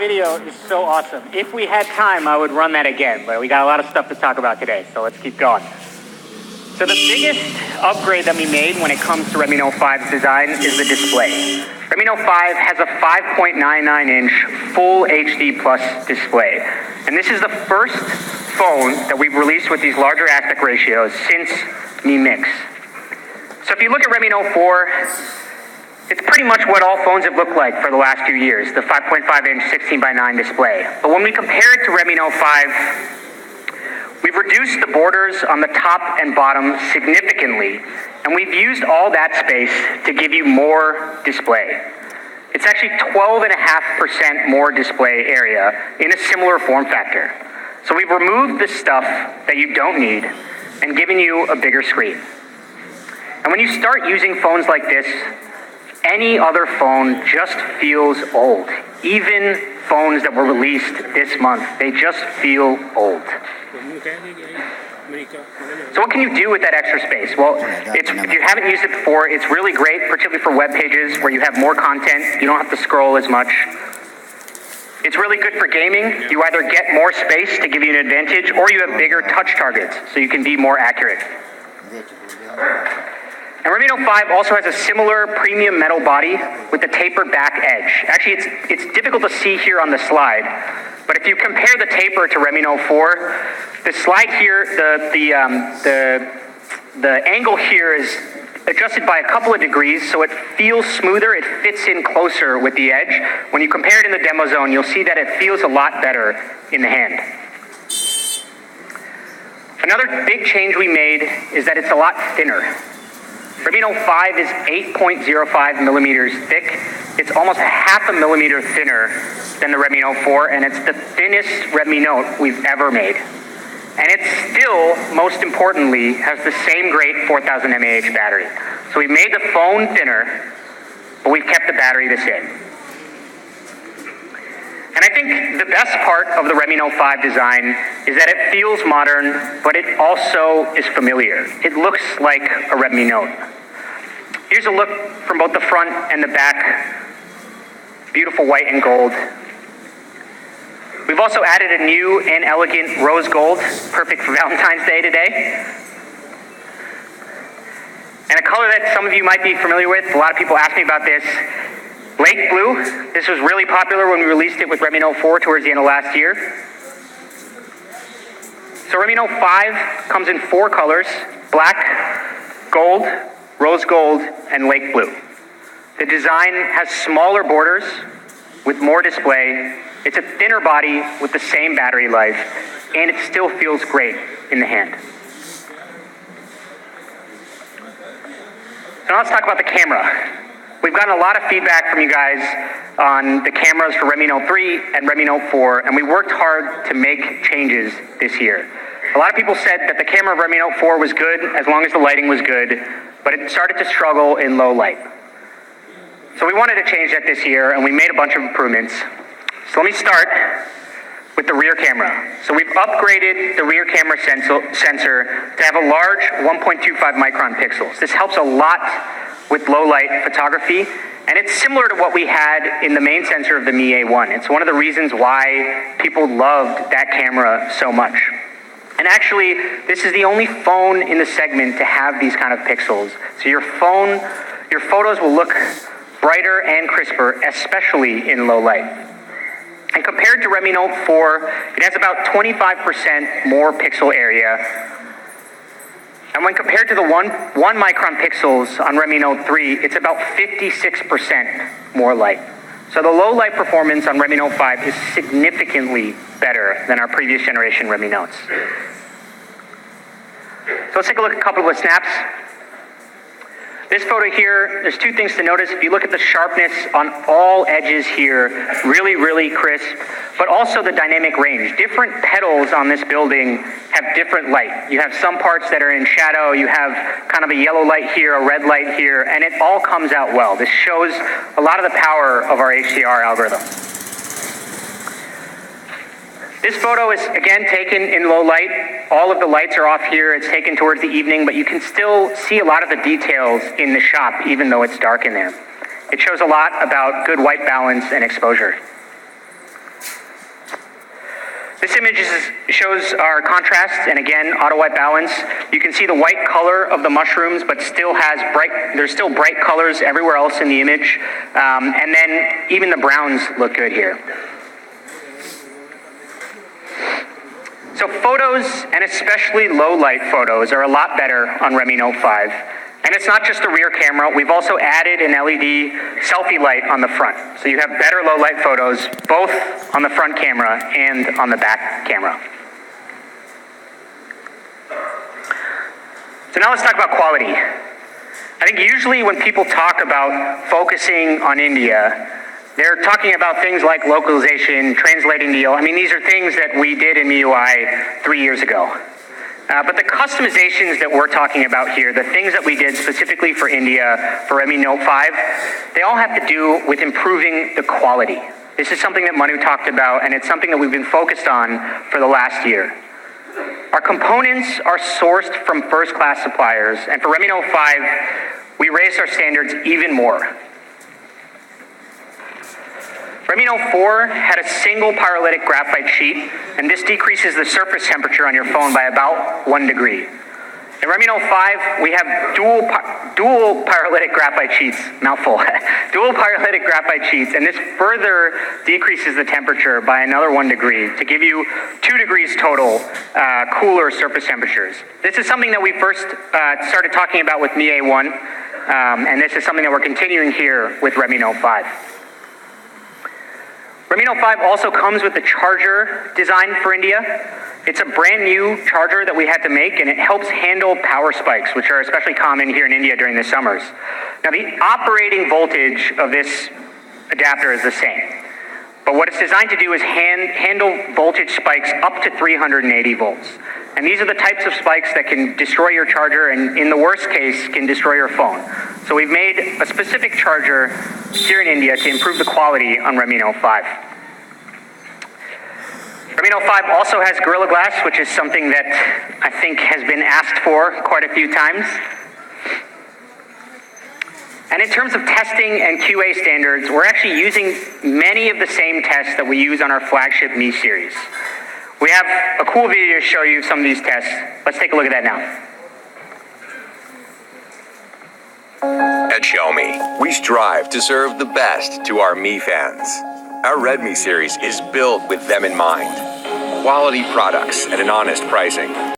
video is so awesome. If we had time, I would run that again, but we got a lot of stuff to talk about today, so let's keep going. So the biggest upgrade that we made when it comes to Redmi Note 5's design is the display. Redmi Note 5 has a 5.99-inch full HD plus display. And this is the first phone that we've released with these larger aspect ratios since Mi Mix. So if you look at Redmi Note 4, it's pretty much what all phones have looked like for the last few years, the 5.5-inch 16:9 display. But when we compare it to Redmi Note 5, we've reduced the borders on the top and bottom significantly, and we've used all that space to give you more display. It's actually 12.5% more display area in a similar form factor. So we've removed the stuff that you don't need and given you a bigger screen. And when you start using phones like this, any other phone just feels old. Even phones that were released this month, they just feel old. So what can you do with that extra space? Well, if you haven't used it before, it's really great, particularly for web pages where you have more content. You don't have to scroll as much. It's really good for gaming. You either get more space to give you an advantage, or you have bigger touch targets, so you can be more accurate. And Redmi Note 5 also has a similar premium metal body with a tapered back edge. Actually, it's difficult to see here on the slide, but if you compare the taper to Redmi Note 4, the slide here, the angle here is adjusted by a couple of degrees, so it feels smoother, it fits in closer with the edge. When you compare it in the demo zone, you'll see that it feels a lot better in the hand. Another big change we made is that it's a lot thinner. Redmi Note 5 is 8.05 millimeters thick. It's almost half a millimeter thinner than the Redmi Note 4, and it's the thinnest Redmi Note we've ever made. And it still, most importantly, has the same great 4000 mAh battery. So we've made the phone thinner, but we've kept the battery the same. And I think the best part of the Redmi Note 5 design is that it feels modern, but it also is familiar. It looks like a Redmi Note. Here's a look from both the front and the back. Beautiful white and gold. We've also added a new and elegant rose gold, perfect for Valentine's Day today. And a color that some of you might be familiar with, a lot of people ask me about this, Lake Blue. This was really popular when we released it with Redmi Note 4 towards the end of last year. So Redmi Note 5 comes in 4 colors: black, gold, rose gold, and lake blue. The design has smaller borders with more display. It's a thinner body with the same battery life, and it still feels great in the hand. So now let's talk about the camera. We've gotten a lot of feedback from you guys on the cameras for Redmi Note 3 and Redmi Note 4, and we worked hard to make changes this year. A lot of people said that the camera of Redmi Note 4 was good as long as the lighting was good, but it started to struggle in low light. So we wanted to change that this year, and we made a bunch of improvements. So let me start with the rear camera. So we've upgraded the rear camera sensor to have a large 1.25 micron pixels. This helps a lot with low light photography, and it's similar to what we had in the main sensor of the Mi A1. It's one of the reasons why people loved that camera so much. And actually, this is the only phone in the segment to have these kind of pixels. So your photos will look brighter and crisper, especially in low light. And compared to Redmi Note 4, it has about 25% more pixel area. And when compared to the 1 micron pixels on Redmi Note 3, it's about 56% more light. So the low light performance on Redmi Note 5 is significantly better than our previous generation Redmi Notes. So let's take a look at a couple of snaps. This photo here, there's 2 things to notice. If you look at the sharpness on all edges here, really, really crisp, but also the dynamic range. Different petals on this building have different light. You have some parts that are in shadow, you have kind of a yellow light here, a red light here, and it all comes out well. This shows a lot of the power of our HDR algorithm. This photo is, again, taken in low light. All of the lights are off here. It's taken towards the evening, but you can still see a lot of the details in the shop, even though it's dark in there. It shows a lot about good white balance and exposure. This image shows our contrast and again, auto white balance. You can see the white color of the mushrooms, but there's still bright colors everywhere else in the image. And then even the browns look good here. So photos, and especially low light photos, are a lot better on Redmi Note 5. And it's not just the rear camera, we've also added an LED selfie light on the front. So you have better low light photos, both on the front camera and on the back camera. So now let's talk about quality. I think usually when people talk about focusing on India, they're talking about things like localization, translating the, these are things that we did in MIUI 3 years ago. But the customizations that we're talking about here, the things that we did specifically for India, for Redmi Note 5, they all have to do with improving the quality. This is something that Manu talked about, and it's something that we've been focused on for the last year. Our components are sourced from first-class suppliers, and for Redmi Note 5, we raised our standards even more. Redmi Note 4 had a single pyrolytic graphite sheet, and this decreases the surface temperature on your phone by about 1 degree. In Redmi Note 5, we have dual pyrolytic graphite sheets, mouthful, dual pyrolytic graphite sheets, and this further decreases the temperature by another 1 degree to give you 2 degrees total cooler surface temperatures. This is something that we first started talking about with Mi A1, and this is something that we're continuing here with Redmi Note 5. Redmi Note 5 also comes with the charger designed for India. It's a brand new charger that we had to make, and it helps handle power spikes, which are especially common here in India during the summers. Now, the operating voltage of this adapter is the same, but what it's designed to do is handle voltage spikes up to 380 volts. And these are the types of spikes that can destroy your charger, and in the worst case, can destroy your phone. So we've made a specific charger here in India to improve the quality on Redmi Note 5. Redmi Note 5 also has Gorilla Glass, which is something that I think has been asked for quite a few times. And in terms of testing and QA standards, we're actually using many of the same tests that we use on our flagship Mi series. We have a cool video to show you some of these tests. Let's take a look at that now. At Xiaomi, we strive to serve the best to our Mi fans. Our Redmi series is built with them in mind. Quality products at an honest pricing.